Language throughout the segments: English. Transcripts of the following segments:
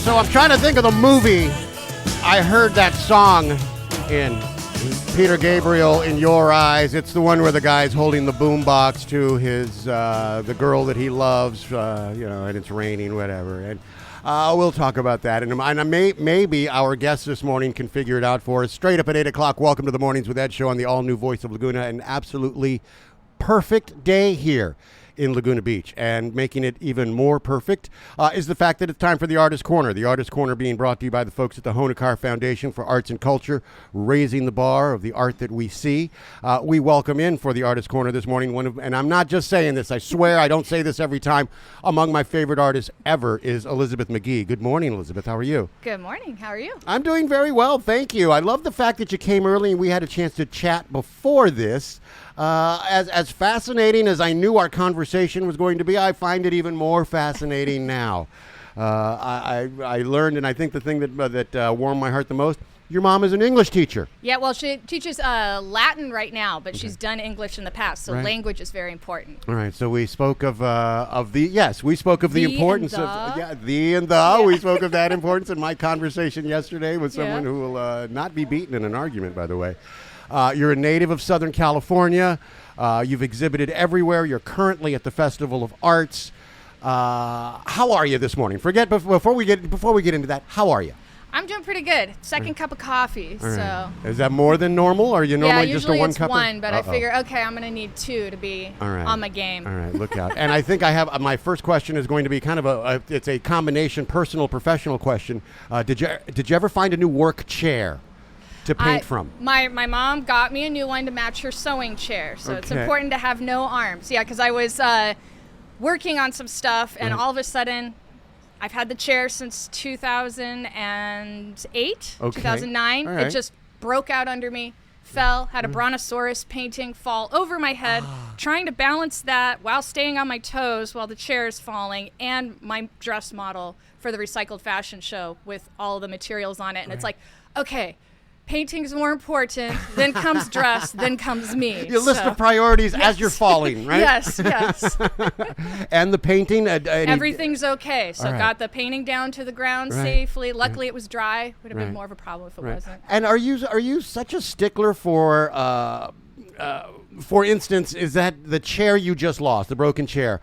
So I'm trying to think of the movie I heard that song in. Peter Gabriel, In Your Eyes. It's the one where the guy's holding the boombox to his the girl that he loves, and it's raining, whatever. And we'll talk about that. And maybe our guest this morning can figure it out for us. Straight up at 8 o'clock, welcome to the Mornings with Ed show on the all-new Voice of Laguna. An absolutely perfect day here in Laguna Beach, and making it even more perfect is the fact that it's time for the Artist Corner. The Artist Corner being brought to you by the folks at the Honacar Foundation for Arts and Culture, raising the bar of the art that we see. We welcome in for the Artist Corner this morning and I'm not just saying this, I swear I don't say this every time, among my favorite artists ever is Elizabeth McGhee. Good morning, Elizabeth. How are you? Good morning. How are you? I'm doing very well, thank you. I love the fact that you came early and we had a chance to chat before this. As fascinating as I knew our conversation was going to be, I find it even more fascinating now. I learned, and I think the thing that warmed my heart the most, your mom is an English teacher. Yeah, well, she teaches Latin right now, but she's done English in the past, so Right. Language is very important. All right, so we spoke of the importance of the and the. Yeah. We spoke of that importance in my conversation yesterday with someone who will not be beaten in an argument, by the way. You're a native of Southern California. You've exhibited everywhere. You're currently at the Festival of Arts. How are you this morning? Before we get into that. How are you? I'm doing pretty good. Second cup of coffee, All right. so. Is that more than normal? Or are you normally just a usually one it's cupper? one, but Uh-oh. I figure, okay, I'm going to need two to be on my game. All right, look out. And I think I have my first question is going to be kind of it's a combination personal professional question. Did you ever find a new work chair to paint from? My mom got me a new one to match her sewing chair, so it's Okay. important to have no arms. Yeah, because I was working on some stuff, and all of a sudden, I've had the chair since 2008, Okay. 2009. All right. It just broke out under me, fell, had a brontosaurus painting fall over my head, trying to balance that while staying on my toes while the chair is falling, and my dress model for the recycled fashion show with all the materials on it. And it's like, okay, painting's more important, then comes dress, then comes me. Your list of priorities as you're falling, right? Yes. And the painting? Everything's okay. So All right. got the painting down to the ground Right. safely. Luckily, it was dry. Would have Right. been more of a problem if it Right. wasn't. And are you such a stickler for instance, is that the chair you just lost, the broken chair,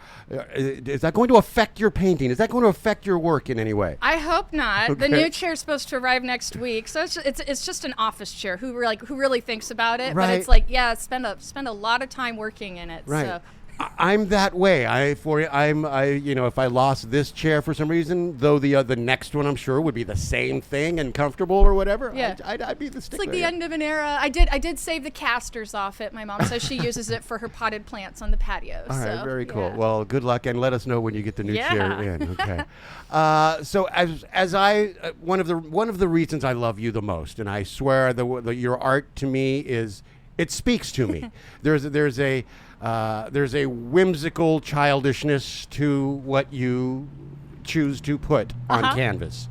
is that going to affect your painting? Is that going to affect your work in any way? I hope not. Okay. The new chair's supposed to arrive next week, so it's just an office chair. Who really thinks about it? Right. But it's like, yeah, spend a lot of time working in it. Right. So. I'm that way. If I lost this chair for some reason, though the next one I'm sure would be the same thing and comfortable or whatever. Yeah. I'd be the stickler. It's like the end of an era. I did save the casters off it. My mom says she uses it for her potted plants on the patio. All right, so, very cool. yeah. Well, good luck, and let us know when you get the new chair Yeah. in. Okay. So as I one of the reasons I love you the most, and I swear your art to me it speaks to me. There's a whimsical childishness to what you choose to put on canvas.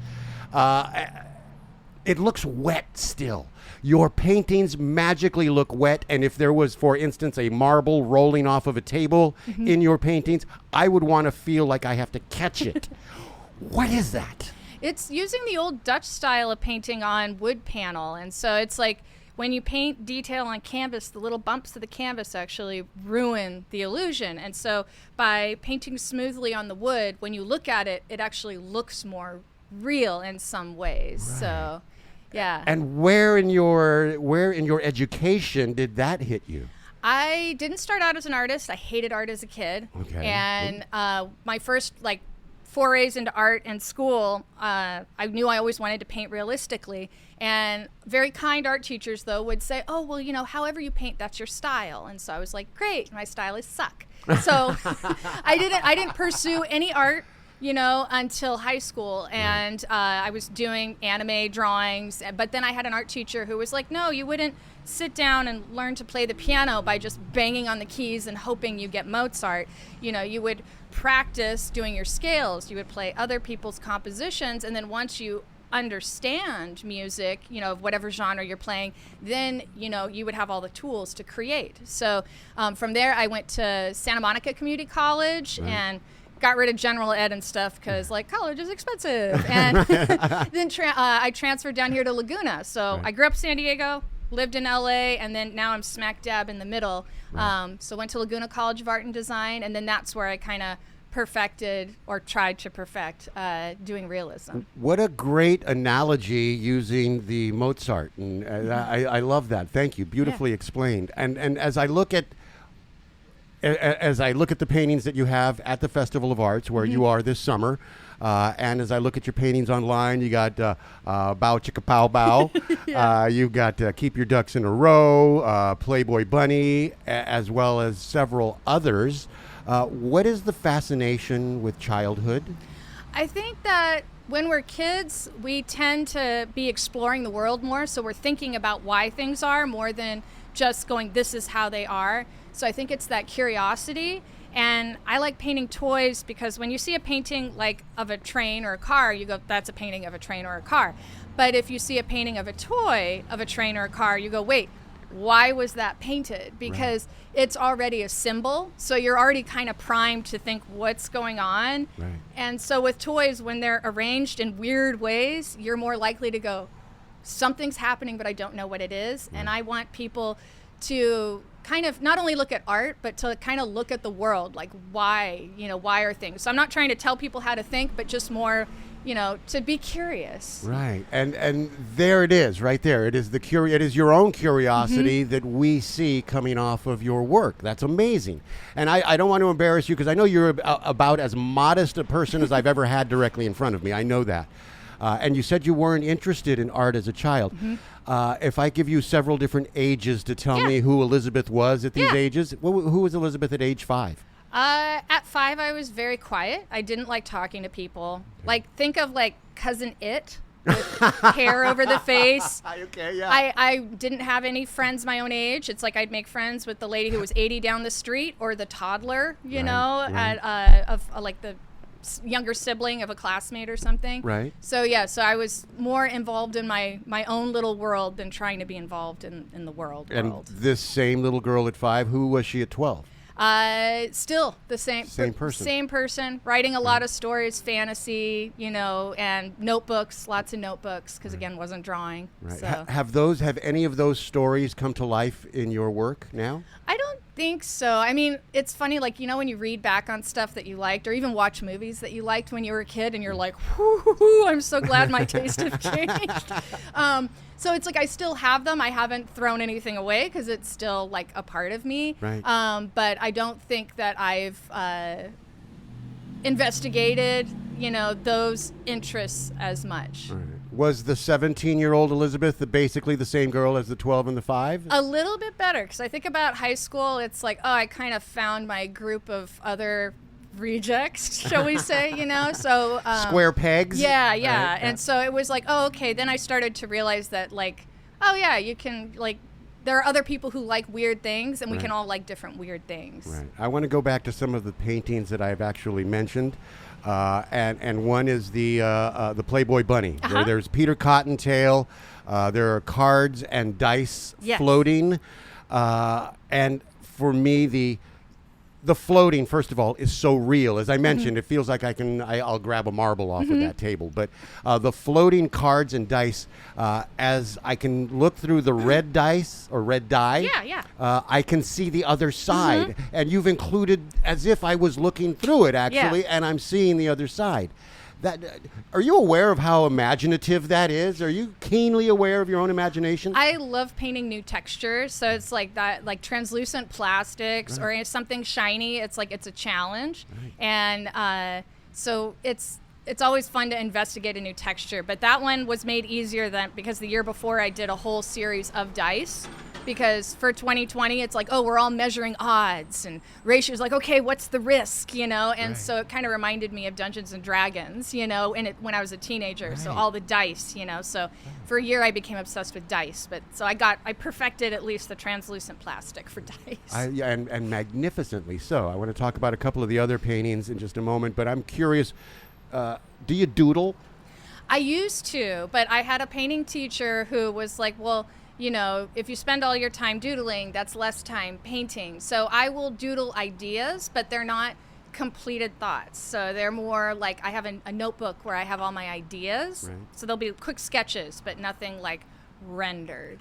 It looks wet still. Your paintings magically look wet, and if there was, for instance, a marble rolling off of a table in your paintings, I would want to feel like I have to catch it. What is that? It's using the old Dutch style of painting on wood panel, and so it's like when you paint detail on canvas, the little bumps of the canvas actually ruin the illusion. And so by painting smoothly on the wood, when you look at it, it actually looks more real in some ways. Right. So, yeah. And where in your education did that hit you? I didn't start out as an artist. I hated art as a kid. Okay. And my first forays into art in school, I knew I always wanted to paint realistically. And very kind art teachers, though, would say, oh, well, however you paint, that's your style. And so I was like, great, my stylists suck. So I didn't pursue any art, until high school. And I was doing anime drawings. But then I had an art teacher who was like, no, you wouldn't sit down and learn to play the piano by just banging on the keys and hoping you get Mozart. You would practice doing your scales. You would play other people's compositions. And then once you understand music, of whatever genre you're playing, then, you would have all the tools to create. So from there, I went to Santa Monica Community College and got rid of general ed and stuff because like college is expensive. And then I transferred down here to Laguna. So I grew up in San Diego, lived in LA, and then now I'm smack dab in the middle. So went to Laguna College of Art and Design, and then that's where I kind of perfected or tried to perfect doing realism. What a great analogy using the Mozart, and I love that. Thank you, beautifully explained. And as I look at the paintings that you have at the Festival of Arts, where you are this summer, and as I look at your paintings online, you got Bow Chicka Pow Bow, you've got Keep Your Ducks in a Row, Playboy Bunny, as well as several others. What is the fascination with childhood? I think that when we're kids, we tend to be exploring the world more, so we're thinking about why things are more than just going, this is how they are. So I think it's that curiosity. And I like painting toys because when you see a painting like of a train or a car, you go, that's a painting of a train or a car. But if you see a painting of a toy of a train or a car, you go, wait, why was that painted? Because it's already a symbol. So you're already kind of primed to think what's going on. Right. And so with toys, when they're arranged in weird ways, you're more likely to go, something's happening, but I don't know what it is. And I want people to kind of not only look at art, but to kind of look at the world, like why are things. So I'm not trying to tell people how to think, but just more, to be curious. Right. And there it is, right there. It is it is your own curiosity that we see coming off of your work. That's amazing. And I don't want to embarrass you because I know you're about as modest a person as I've ever had directly in front of me. I know that. And you said you weren't interested in art as a child. If I give you several different ages to tell me who Elizabeth was at these ages, who was Elizabeth at age 5? At 5, I was very quiet. I didn't like talking to people. Like, think of like Cousin It with hair over the face. Okay, yeah. I didn't have any friends my own age. It's like I'd make friends with the lady who was 80 down the street or the toddler, at like the younger sibling of a classmate or something. Right. So so I was more involved in my own little world than trying to be involved in the world. And this same little girl at 5, who was she at 12? Still the same person. Same person, writing a lot of stories, fantasy, and notebooks, lots of notebooks, because again, wasn't drawing. Right. So. Have any of those stories come to life in your work now? I don't think so. I mean, it's funny, like, when you read back on stuff that you liked or even watch movies that you liked when you were a kid and you're like, whoo, I'm so glad my taste has changed. So it's like I still have them. I haven't thrown anything away because it's still like a part of me. Right. But I don't think that I've investigated, those interests as much. Right. Was the 17-year-old Elizabeth basically the same girl as the 12 and the 5? A little bit better, because I think about high school, it's like, I kind of found my group of other rejects, shall we say, so square pegs. Yeah. Right. And so it was like, okay, then I started to realize that, like, you can, like, there are other people who like weird things, and we can all like different weird things. Right. I want to go back to some of the paintings that I've actually mentioned, and one is the Playboy Bunny, where there's Peter Cottontail. There are cards and dice floating, and for me the floating, first of all, is so real. As I mentioned, it feels like I'll grab a marble off of that table. But the floating cards and dice, as I can look through the red dice or red die, I can see the other side. And you've included as if I was looking through it, actually, and I'm seeing the other side. Are you aware of how imaginative that is? Are you keenly aware of your own imagination? I love painting new textures, so it's like that, like translucent plastics or something shiny. It's like it's a challenge, and so it's always fun to investigate a new texture. But that one was made easier because the year before I did a whole series of dice. Because for 2020, it's like, we're all measuring odds, and ratios like, okay, what's the risk, And so it kind of reminded me of Dungeons and Dragons, when I was a teenager. So all the dice, So for a year, I became obsessed with dice. But so I perfected at least the translucent plastic for dice. And magnificently so. I want to talk about a couple of the other paintings in just a moment. But I'm curious, do you doodle? I used to, but I had a painting teacher who was like, well, if you spend all your time doodling, that's less time painting. So I will doodle ideas, but they're not completed thoughts. So they're more like I have a notebook where I have all my ideas. Right. So they'll be quick sketches, but nothing like rendered.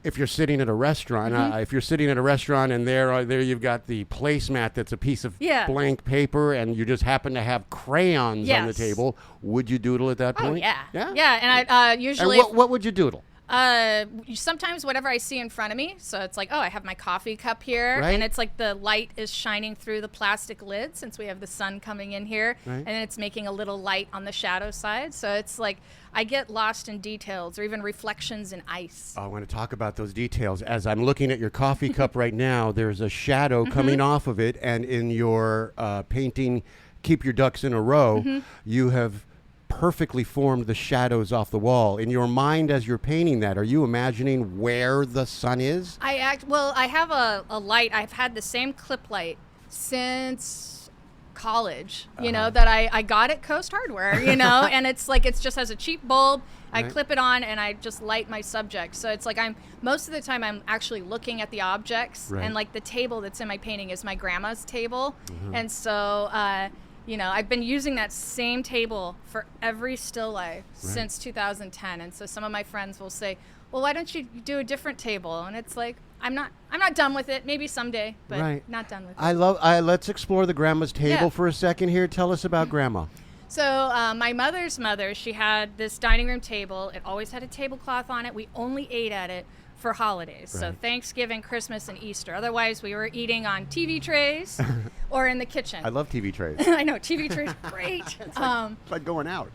If you're sitting at a restaurant, if you're sitting at a restaurant and there you've got the placemat that's a piece of blank paper, and you just happen to have crayons on the table, would you doodle at that point? Oh yeah, yeah. And I usually. And what would you doodle? Sometimes whatever I see in front of me. So it's like, oh, I have my coffee cup here, Right. and it's like the light is shining through the plastic lid since we have the sun coming in here, Right. and it's making a little light on the shadow side. So it's like I get lost in details or even reflections in ice. I want to talk about those details. As I'm looking at your coffee cup right now, there's a shadow coming off of it, and in your painting, Keep Your Ducks in a Row, you have perfectly formed the shadows off the wall. In your mind as you're painting that, are you imagining where the sun is? I have a light. I've had the same clip light since college, that I got at Coast Hardware, and it's like, it's just has a cheap bulb. I Right. clip it on and I just light my subject. So it's like most of the time I'm actually looking at the objects, Right. and like the table that's in my painting is my grandma's table. And so, I've been using that same table for every still life since 2010. And so some of my friends will say, well, why don't you do a different table? And it's like, I'm not done with it. Maybe someday, but not done with it. Let's explore the grandma's table Yeah. for a second here. Tell us about grandma. So my mother's mother, she had this dining room table. It always had a tablecloth on it. We only ate at it for holidays. So Right. Thanksgiving, Christmas, and Easter. Otherwise, we were eating on TV trays or in the kitchen. I love TV trays. I know, TV trays are great. It's like going out.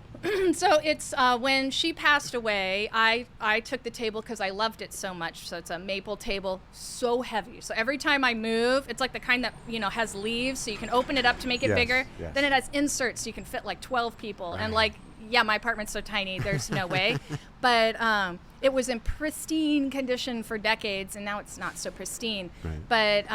So it's when she passed away, I took the table because I loved it so much. So it's a maple table, so heavy. So every time I move, it's like the kind that has leaves, so you can open it up to make it Yes, bigger. yes. Then it has inserts, so you can fit like 12 people. And like, yeah, my apartment's so tiny, there's no way. But it was in pristine condition for decades, and now it's not so pristine. Right.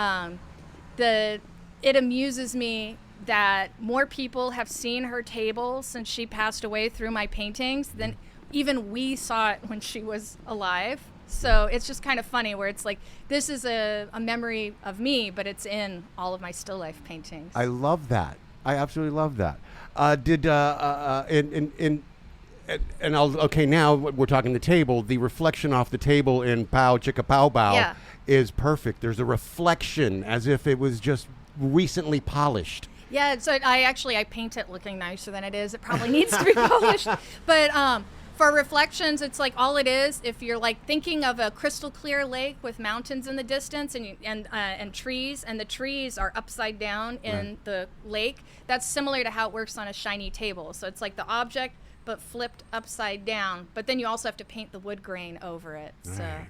But it amuses me that more people have seen her table since she passed away through my paintings than even we saw it when she was alive. So it's just kind of funny where it's like, this is a memory of me, but it's in all of my still life paintings. I love that. I absolutely love that. Now we're talking the table. The reflection off the table in Pow Chicka Pow Bow is perfect. There's a reflection as if it was just recently polished. Yeah, so I paint it looking nicer than it is. It probably needs to be polished. But for reflections, it's like all it is. If you're like thinking of a crystal clear lake with mountains in the distance and trees, and the trees are upside down in the lake, that's similar to how it works on a shiny table. So it's like the object, but flipped upside down. But then you also have to paint the wood grain over it. So. Right.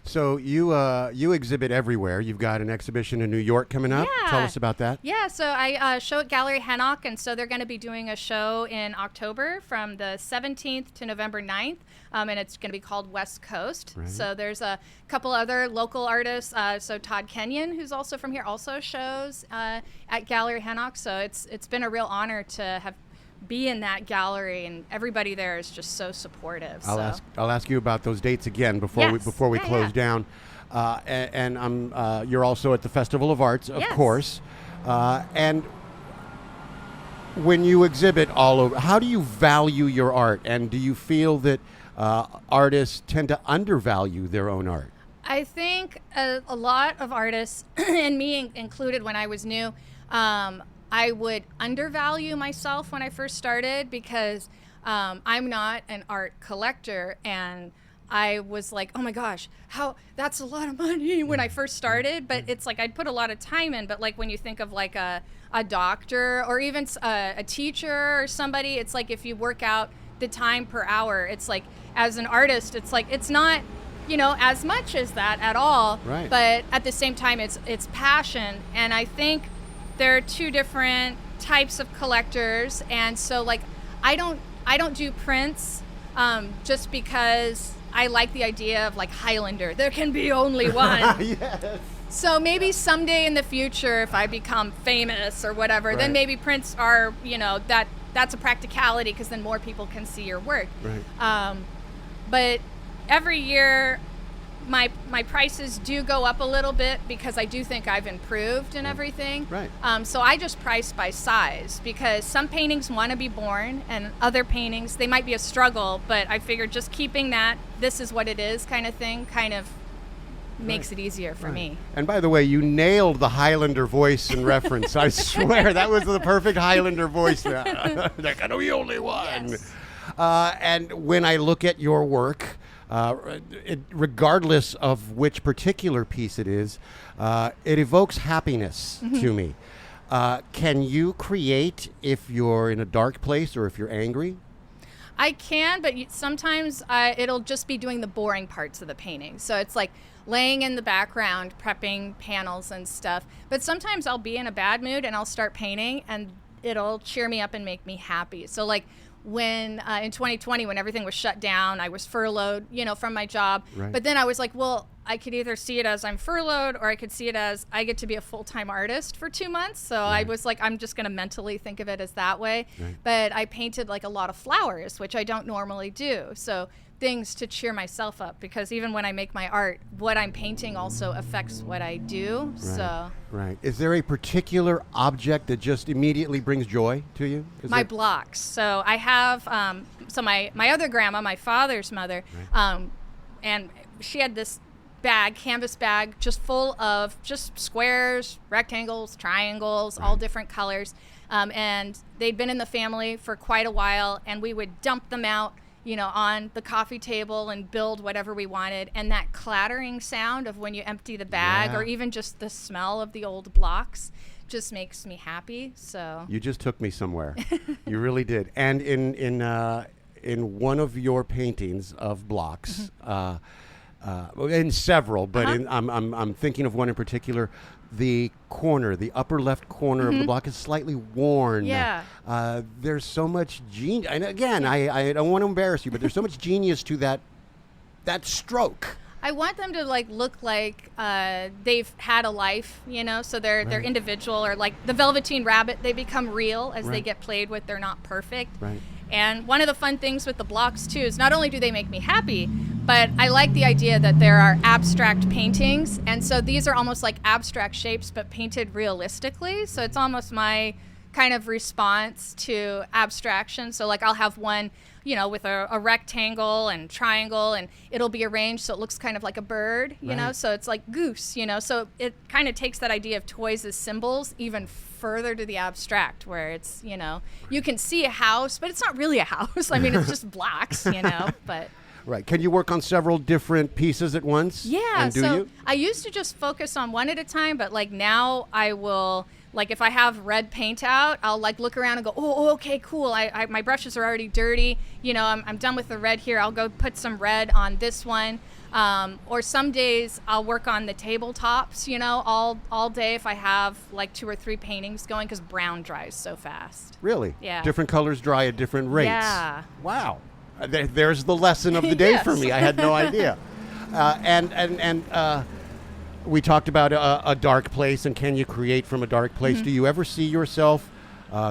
So you exhibit everywhere. You've got an exhibition in New York coming up. Yeah. Tell us about that. Yeah, so I show at Gallery Hannock, and so they're going to be doing a show in October from the 17th to November 9th, and it's going to be called West Coast. Right. So there's a couple other local artists. So Todd Kenyon, who's also from here, also shows at Gallery Hannock. So it's been a real honor to be in that gallery, and everybody there is just so supportive. I'll ask you about those dates again before we close down. And you're also at the Festival of Arts, of course. And when you exhibit all over, how do you value your art? And do you feel that artists tend to undervalue their own art? I think a lot of artists, and me included when I was new, I would undervalue myself when I first started because I'm not an art collector, and I was like, oh my gosh, that's a lot of money when I first started. But it's like I'd put a lot of time in. But like when you think of like a doctor or even a teacher or somebody, it's like if you work out the time per hour, it's like as an artist, it's like it's not as much as that at all. Right. But at the same time, it's passion, and I think there are two different types of collectors, and so like I don't do prints just because I like the idea of like Highlander. There can be only one. Yes. So maybe someday in the future, if I become famous or whatever, then maybe prints are that's a practicality because then more people can see your work. Right. But every year, my prices do go up a little bit because I do think I've improved in everything. Right. So I just price by size because some paintings want to be born and other paintings, they might be a struggle, but I figured just keeping that, this is what it is kind of thing, kind of makes it easier for me. And by the way, you nailed the Highlander voice and reference. I swear that was the perfect Highlander voice. Like, I know you only one. Yes. And when I look at your work, regardless of which particular piece it is, it evokes happiness to me. Can you create if you're in a dark place or if you're angry? I can, but sometimes it'll just be doing the boring parts of the painting. So it's like laying in the background, prepping panels and stuff. But sometimes I'll be in a bad mood and I'll start painting and it'll cheer me up and make me happy. So like when in 2020, when everything was shut down, I was furloughed, from my job. Right. But then I was like, well, I could either see it as I'm furloughed or I could see it as I get to be a full-time artist for 2 months. So I was like, I'm just going to mentally think of it as that way. Right. But I painted like a lot of flowers, which I don't normally do. So things to cheer myself up, because even when I make my art, what I'm painting also affects what I do. Right. So Right. Is there a particular object that just immediately brings joy to you? my blocks. So I have, my other grandma, my father's mother, and she had this canvas bag, just full of just squares, rectangles, triangles, all different colors. And they'd been in the family for quite a while, and we would dump them out, on the coffee table and build whatever we wanted. And that clattering sound of when you empty the bag, or even just the smell of the old blocks, just makes me happy. So You just took me somewhere. You really did. And in one of your paintings of blocks, in several, but I'm thinking of one in particular. The upper left corner of the block is slightly worn. Yeah. There's so much genius. And again, I don't want to embarrass you, but there's so much genius to that stroke. I want them to look like they've had a life, so they're individual, or like the Velveteen Rabbit, they become real as they get played with. They're not perfect. Right. And one of the fun things with the blocks too is not only do they make me happy, but I like the idea that there are abstract paintings, and so these are almost like abstract shapes but painted realistically. So it's almost my kind of response to abstraction. So like I'll have one, with a rectangle and triangle, and it'll be arranged so it looks kind of like a bird, so it's like goose, so it kind of takes that idea of toys as symbols even further to the abstract, where it's, you can see a house, but it's not really a house. I mean, it's just blocks, but... Right. Can you work on several different pieces at once? Yeah. And do so you? I used to just focus on one at a time, but like now I will, like if I have red paint out, I'll like look around and go, oh okay, cool. My brushes are already dirty. I'm done with the red here. I'll go put some red on this one. Or some days I'll work on the tabletops, all day if I have like 2 or 3 paintings going, because brown dries so fast. Really? Yeah. Different colors dry at different rates. Yeah. Wow. There's the lesson of the day for me. I had no idea. And we talked about a dark place, and can you create from a dark place? Do you ever see yourself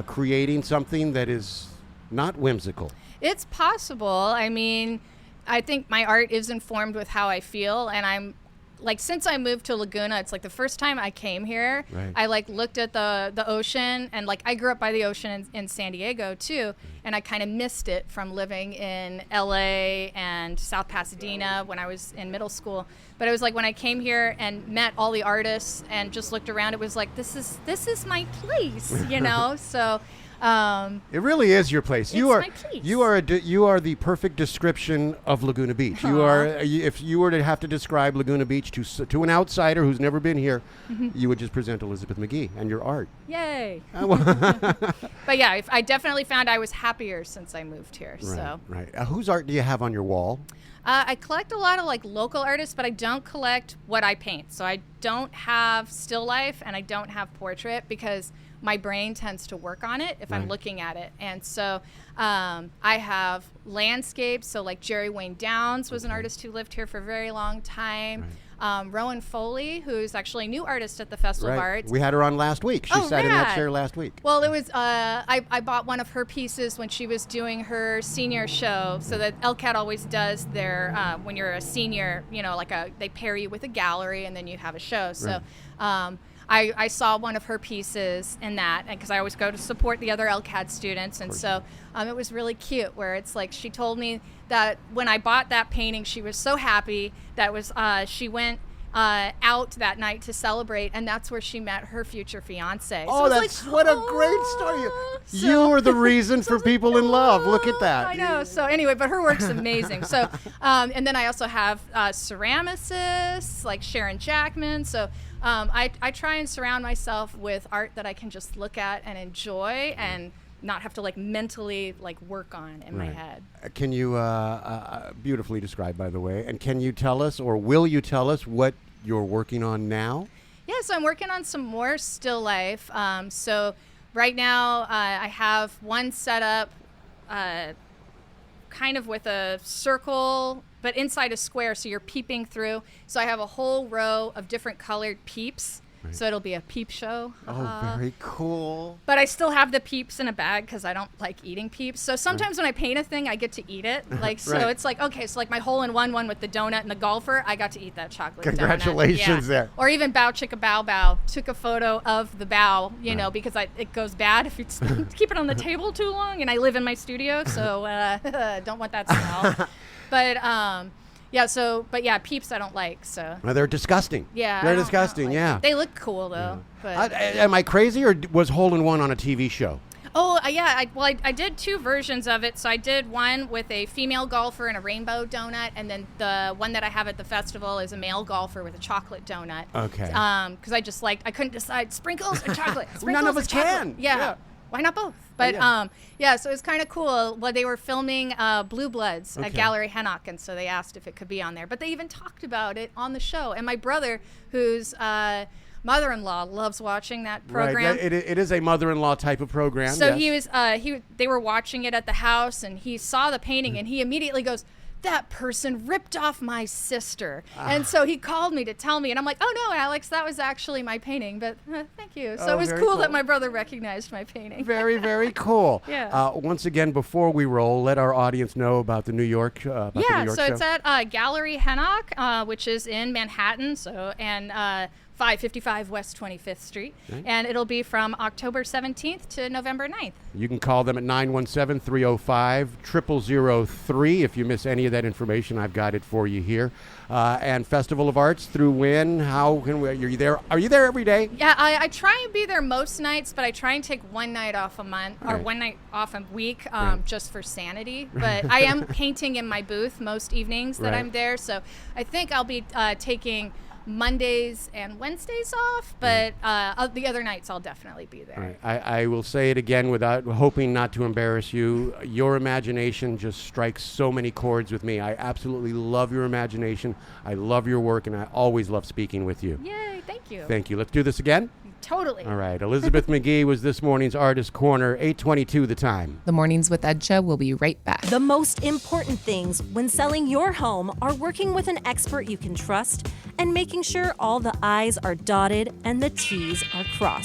creating something that is not whimsical? It's possible. I mean, I think my art is informed with how I feel, and I'm like, since I moved to Laguna, it's like the first time I came here, I like looked at the ocean, and like I grew up by the ocean in San Diego too, and I kind of missed it from living in LA and South Pasadena when I was in middle school. But it was like when I came here and met all the artists and just looked around, it was like, this is my place, So it really is your place. You my place. You are the perfect description of Laguna Beach. Aww. You are. If you were to have to describe Laguna Beach to an outsider who's never been here, you would just present Elizabeth McGhee and your art. Yay! But yeah, I definitely found I was happier since I moved here. Right, So right. Whose art do you have on your wall? I collect a lot of like local artists, but I don't collect what I paint. So I don't have still life and I don't have portrait, because my brain tends to work on it if I'm looking at it. And so I have landscapes. So like Jerry Wayne Downs was an artist who lived here for a very long time. Rowan Foley, who's actually a new artist at the Festival of Arts. We had her on last week. She sat in that chair last week. Well, it was I bought one of her pieces when she was doing her senior show. So that LCAT always does their when you're a senior, they pair you with a gallery and then you have a show. So I saw one of her pieces in that, and because I always go to support the other LCAD students, and so it was really cute. Where it's like she told me that when I bought that painting, she was so happy that she went out that night to celebrate, and that's where she met her future fiance. Oh, that's what a great story! You are the reason for people in love. Look at that. I know. So anyway, but her work's amazing. So, and then I also have ceramicists like Sharon Jackman. So I try and surround myself with art that I can just look at and enjoy and not have to mentally work on in my head. Can you beautifully described, by the way, and can you tell us, or will you tell us, what you're working on now? Yeah, so I'm working on some more still life. So right now I have one set up kind of with a circle, but inside a square, so you're peeping through. So I have a whole row of different colored peeps. Right. So it'll be a peep show. Oh, very cool. But I still have the peeps in a bag because I don't like eating peeps. So sometimes when I paint a thing, I get to eat it. So it's okay, so my hole-in-one one with the donut and the golfer, I got to eat that chocolate Congratulations donut. there. Or even Bow Chicka Bow Bow. Took a photo of the bow, because it goes bad if you keep it on the table too long. And I live in my studio, so don't want that smell. But peeps I don't like, so. Well, they're disgusting. Yeah. They're disgusting, yeah. They look cool, though. But am I crazy, or was Hole-in-One on a TV show? Oh, yeah. I did two versions of it. So I did one with a female golfer and a rainbow donut, and then the one that I have at the festival is a male golfer with a chocolate donut. Okay. Because I couldn't decide sprinkles or chocolate. Sprinkles None of us can. Yeah. Why not both? But so it was kind of cool. Well, they were filming Blue Bloods at Gallery Hennock, and so they asked if it could be on there. But they even talked about it on the show. And my brother, whose mother-in-law loves watching that program. Right. It is a mother-in-law type of program. So yes. they were watching it at the house, and he saw the painting, and he immediately goes, "That person ripped off my sister." And so he called me to tell me, and I'm like, "Oh no, Alex, that was actually my painting." But thank you. So it was cool that my brother recognized my painting. Very, very cool. Yeah. Once again, before we roll, let our audience know about the New York. So show. It's at Gallery Hennock, which is in Manhattan. and 555 West 25th Street. Right. And it'll be from October 17th to November 9th. You can call them at 917-305-0003. If you miss any of that information, I've got it for you here. And Festival of Arts through when? How can we? Are you there? Are you there every day? Yeah, I try and be there most nights, but I try and take one night off a month or one night off a week just for sanity. But I am painting in my booth most evenings that I'm there. So I think I'll be taking Mondays and Wednesdays off, but the other nights I'll definitely be there. Right. I will say it again without hoping not to embarrass you. Your imagination just strikes so many chords with me. I absolutely love your imagination. I love your work, and I always love speaking with you. Yay, thank you. Thank you. Let's do this again. Totally. All right. Elizabeth McGhee was this morning's Artist Corner, 8:22 the time. The Mornings with Edcha will be right back. The most important things when selling your home are working with an expert you can trust and making sure all the I's are dotted and the T's are crossed.